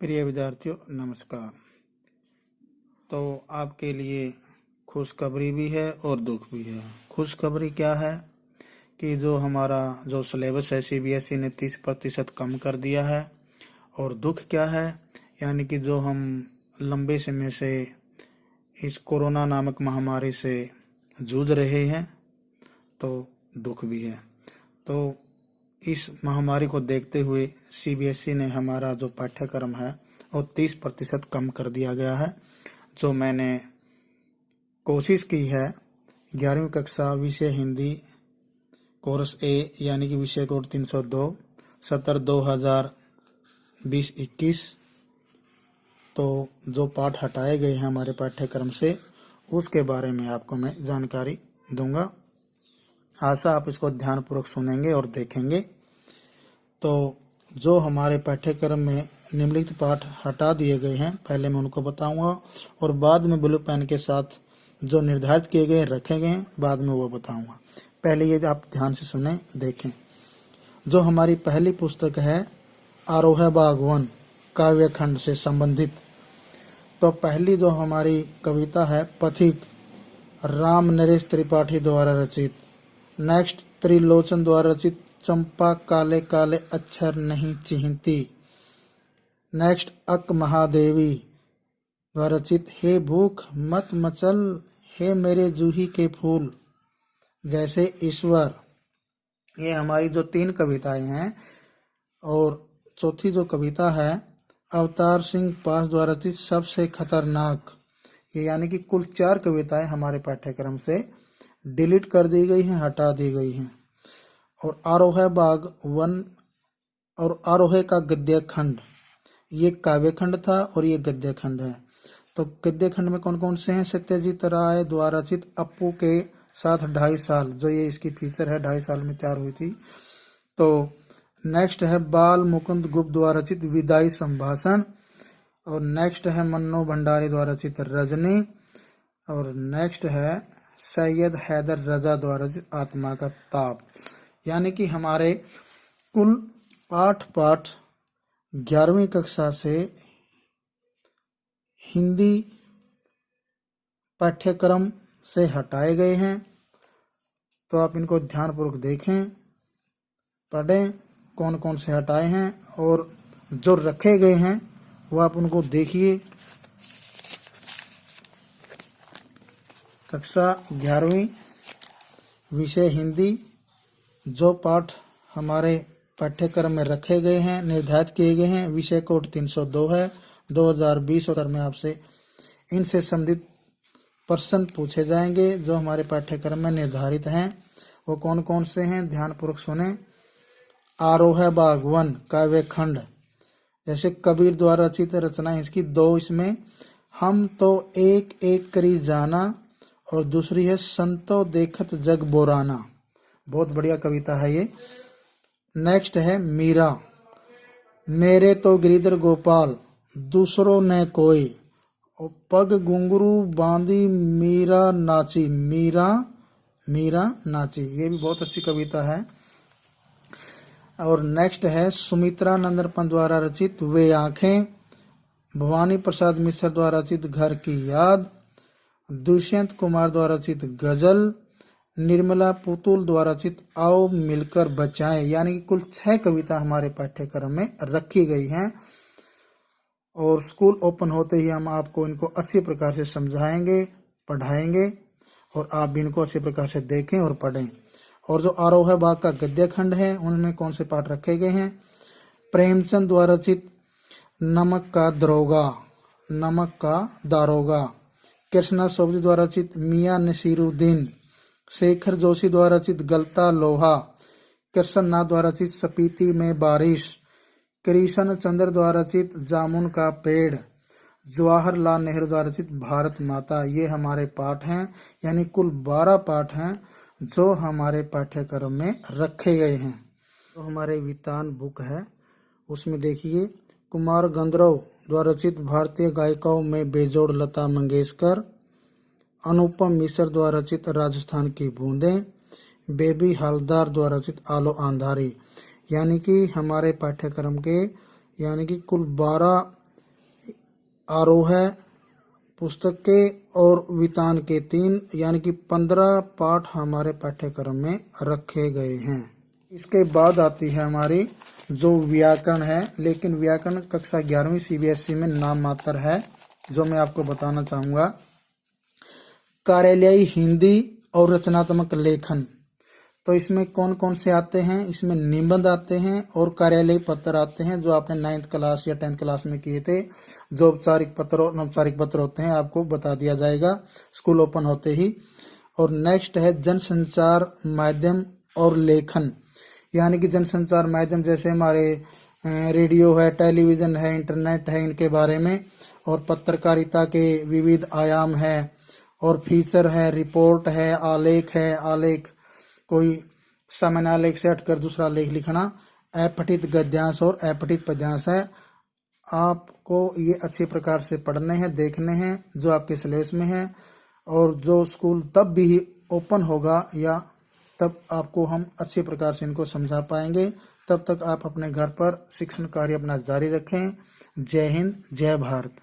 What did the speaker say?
प्रिय विद्यार्थियों नमस्कार। तो आपके लिए खुशखबरी भी है और दुख भी है। खुशखबरी क्या है कि जो सिलेबस है सीबीएसई ने 30% कम कर दिया है। और दुख क्या है, यानी कि जो हम लंबे समय से इस कोरोना नामक महामारी से जूझ रहे हैं, तो दुख भी है। तो इस महामारी को देखते हुए सीबीएसई ने हमारा जो पाठ्यक्रम है वो 30% कम कर दिया गया है। जो मैंने कोशिश की है 11वीं कक्षा विषय हिंदी कोर्स ए यानी कि विषय कोड 302 सत्र 2020-21, तो जो पाठ हटाए गए हैं हमारे पाठ्यक्रम से उसके बारे में आपको मैं जानकारी दूंगा। आशा आप इसको ध्यानपूर्वक सुनेंगे और देखेंगे। तो जो हमारे पाठ्यक्रम में निम्नलिखित पाठ हटा दिए गए हैं, पहले मैं उनको बताऊंगा और बाद में ब्लू पेन के साथ जो निर्धारित किए गए रखे गए हैं बाद में वो बताऊंगा। पहले ये आप ध्यान से सुने देखें। जो हमारी पहली पुस्तक है आरोह बागवन काव्य खंड से संबंधित, तो पहली जो हमारी कविता है पथिक राम नरेश त्रिपाठी द्वारा रचित। नेक्स्ट त्रिलोचन द्वारा रचित चंपा काले काले अक्षर नहीं चिन्हती। नेक्स्ट अक महादेवी द्वारा रचित हे भूख मत मचल हे मेरे जूही के फूल जैसे ईश्वर। ये हमारी जो 3 कविताएं हैं। और चौथी जो कविता है अवतार सिंह पास द्वारा रचित सबसे खतरनाक। ये यानी कि कुल 4 कविताएं हमारे पाठ्यक्रम से डिलीट कर दी गई हैं, हटा दी गई हैं। और आरोह बाग वन और आरोह का गद्य खंड, ये काव्य खंड था और ये गद्य खंड है। तो गद्य खंड में कौन कौन से हैं? सत्यजीत राय द्वारा रचित अप्पू के साथ 2.5 साल, जो ये इसकी फीचर है 2.5 साल में तैयार हुई थी। तो नेक्स्ट है बाल मुकुंद गुप्त द्वारा रचित विदाई संभाषण। और नेक्स्ट है मन्नो भंडारी द्वारा रचित रजनी। और नेक्स्ट है सैयद हैदर रजा द्वारा रचित आत्मा का ताप। यानी कि हमारे कुल 8 पाठ 11वीं कक्षा से हिंदी पाठ्यक्रम से हटाए गए हैं। तो आप इनको ध्यानपूर्वक देखें, पढ़ें कौन कौन से हटाए हैं और जो रखे गए हैं वो आप उनको देखिए। कक्षा 11वीं विषय हिंदी जो पाठ हमारे पाठ्यक्रम में रखे गए हैं, निर्धारित किए गए हैं, विषय कोड 302 है 2020। और में आपसे इनसे संबंधित प्रश्न पूछे जाएंगे जो हमारे पाठ्यक्रम में निर्धारित हैं। वो कौन कौन से हैं, ध्यानपूर्वक सुने। आरोह बागवन काव्य खंड, जैसे कबीर द्वारा रचित रचना इसकी 2 इसमें हम तो एक एक करी जाना और दूसरी है संतो देखत जग बोराना। बहुत बढ़िया कविता है ये। नेक्स्ट है मीरा, मेरे तो गिरिधर गोपाल दूसरों ने कोई और पग घुंघरू बांधी मीरा नाची, मीरा मीरा नाची। ये भी बहुत अच्छी कविता है। और नेक्स्ट है सुमित्रा नंदनपन द्वारा रचित वे आंखें। भवानी प्रसाद मिश्र द्वारा रचित घर की याद। दुष्यंत कुमार द्वारा रचित गजल। निर्मला पुतुल द्वारा रचित आओ मिलकर बचाएं। यानी कि कुल 6 कविता हमारे पाठ्यक्रम में रखी गई हैं। और स्कूल ओपन होते ही हम आपको इनको अच्छी प्रकार से समझाएंगे, पढ़ाएंगे और आप भी इनको अच्छी प्रकार से देखें और पढ़ें। और जो आरोह बाग का गद्य खंड है उनमें कौन से पाठ रखे गए हैं? प्रेमचंद द्वारा रचित नमक का दरोगा, नमक का दारोगा। कृष्णा सोबती द्वारा रचित मियां नसीरुद्दीन। शेखर जोशी द्वारा रचित गलता लोहा। कृष्ण नाथ द्वारा रचित सपीती में बारिश। कृष्ण चंद्र द्वारा रचित जामुन का पेड़। जवाहरलाल नेहरू द्वारा रचित भारत माता। ये हमारे पाठ हैं, यानी कुल 12 पाठ हैं जो हमारे पाठ्यक्रम में रखे गए हैं। तो हमारे वितान बुक है उसमें देखिए कुमार गंधर्व द्वारा रचित भारतीय गायिकाओं में बेजोड़ लता मंगेशकर। अनुपम मिश्र द्वारा रचित राजस्थान की बूंदें। बेबी हलदार द्वारा रचित आलो आंधारी। यानी कि हमारे पाठ्यक्रम के यानी कि कुल 12 आरोह पुस्तक के और वितान के 3 यानी कि 15 पाठ हमारे पाठ्यक्रम में रखे गए हैं। इसके बाद आती है हमारी जो व्याकरण है, लेकिन व्याकरण कक्षा 11वीं सीबीएसई में नाम मात्र है, जो मैं आपको बताना चाहूँगा। कार्यालयी हिंदी और रचनात्मक लेखन, तो इसमें कौन कौन से आते हैं? इसमें निबंध आते हैं और कार्यालयी पत्र आते हैं, जो आपने 9th क्लास या 10th क्लास में किए थे। जो औपचारिक पत्र और अनौपचारिक पत्र होते हैं आपको बता दिया जाएगा स्कूल ओपन होते ही। और नेक्स्ट है जनसंचार माध्यम और लेखन, यानी कि जनसंचार माध्यम जैसे हमारे रेडियो है, टेलीविज़न है, इंटरनेट है, इनके बारे में। और पत्रकारिता के विविध आयाम है, और फीचर है, रिपोर्ट है, आलेख है, आलेख कोई सामान्य आलेख से हटकर दूसरा लेख लिखना, अपठित गद्यांश और अपठित पद्यांश है। आपको ये अच्छे प्रकार से पढ़ने हैं, देखने हैं, जो आपके सिलेबस में है। और जो स्कूल तब भी ओपन होगा या तब आपको हम अच्छे प्रकार से इनको समझा पाएंगे। तब तक आप अपने घर पर शिक्षण कार्य अपना जारी रखें। जय हिंद, जय भारत।